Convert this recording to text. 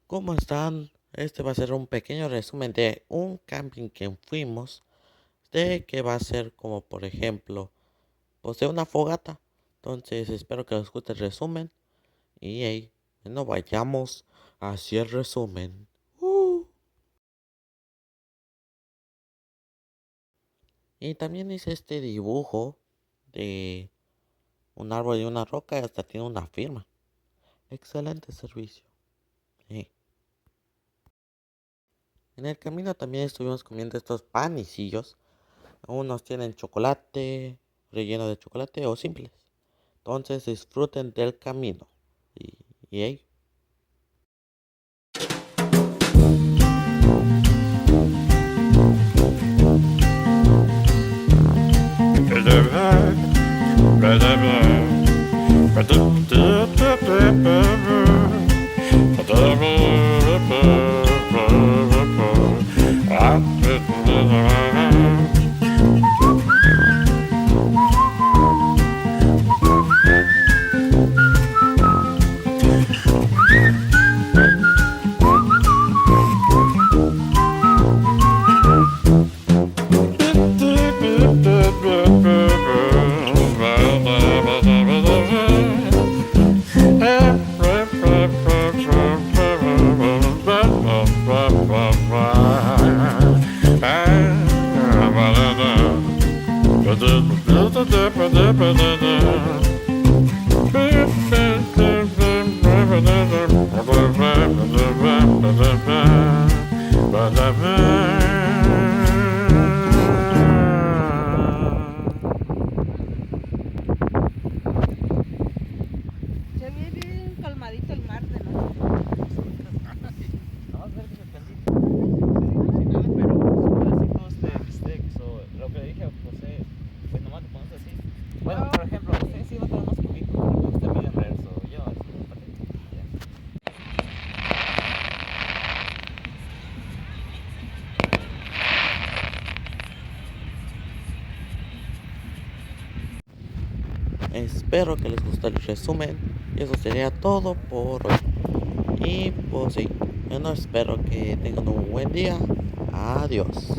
¿Cómo están? Este va a ser un pequeño resumen de un camping que fuimos, de que va a ser como por ejemplo, pues de una fogata. Entonces espero que les guste el resumen y hey, no vayamos hacia el resumen. Y también hice este dibujo de un árbol y una roca y hasta tiene una firma. Excelente servicio. Eh. En el camino también estuvimos comiendo estos panecillos. Unos tienen chocolate, relleno de chocolate o simples. Entonces disfruten del camino. Y ahí. Se ve bien calmadito el mar de noche. No, ver que se calienta. Pero son pedacitos de bistec. Lo que le dije a José, pues nomás te pones así. Bueno, por ejemplo, usted sí va a tener más cubito, pero me gusta medium rare, yo así me parece. Espero que les guste el resumen. Y eso sería todo por hoy. Y pues sí, bueno, espero que tengan un buen día. Adiós.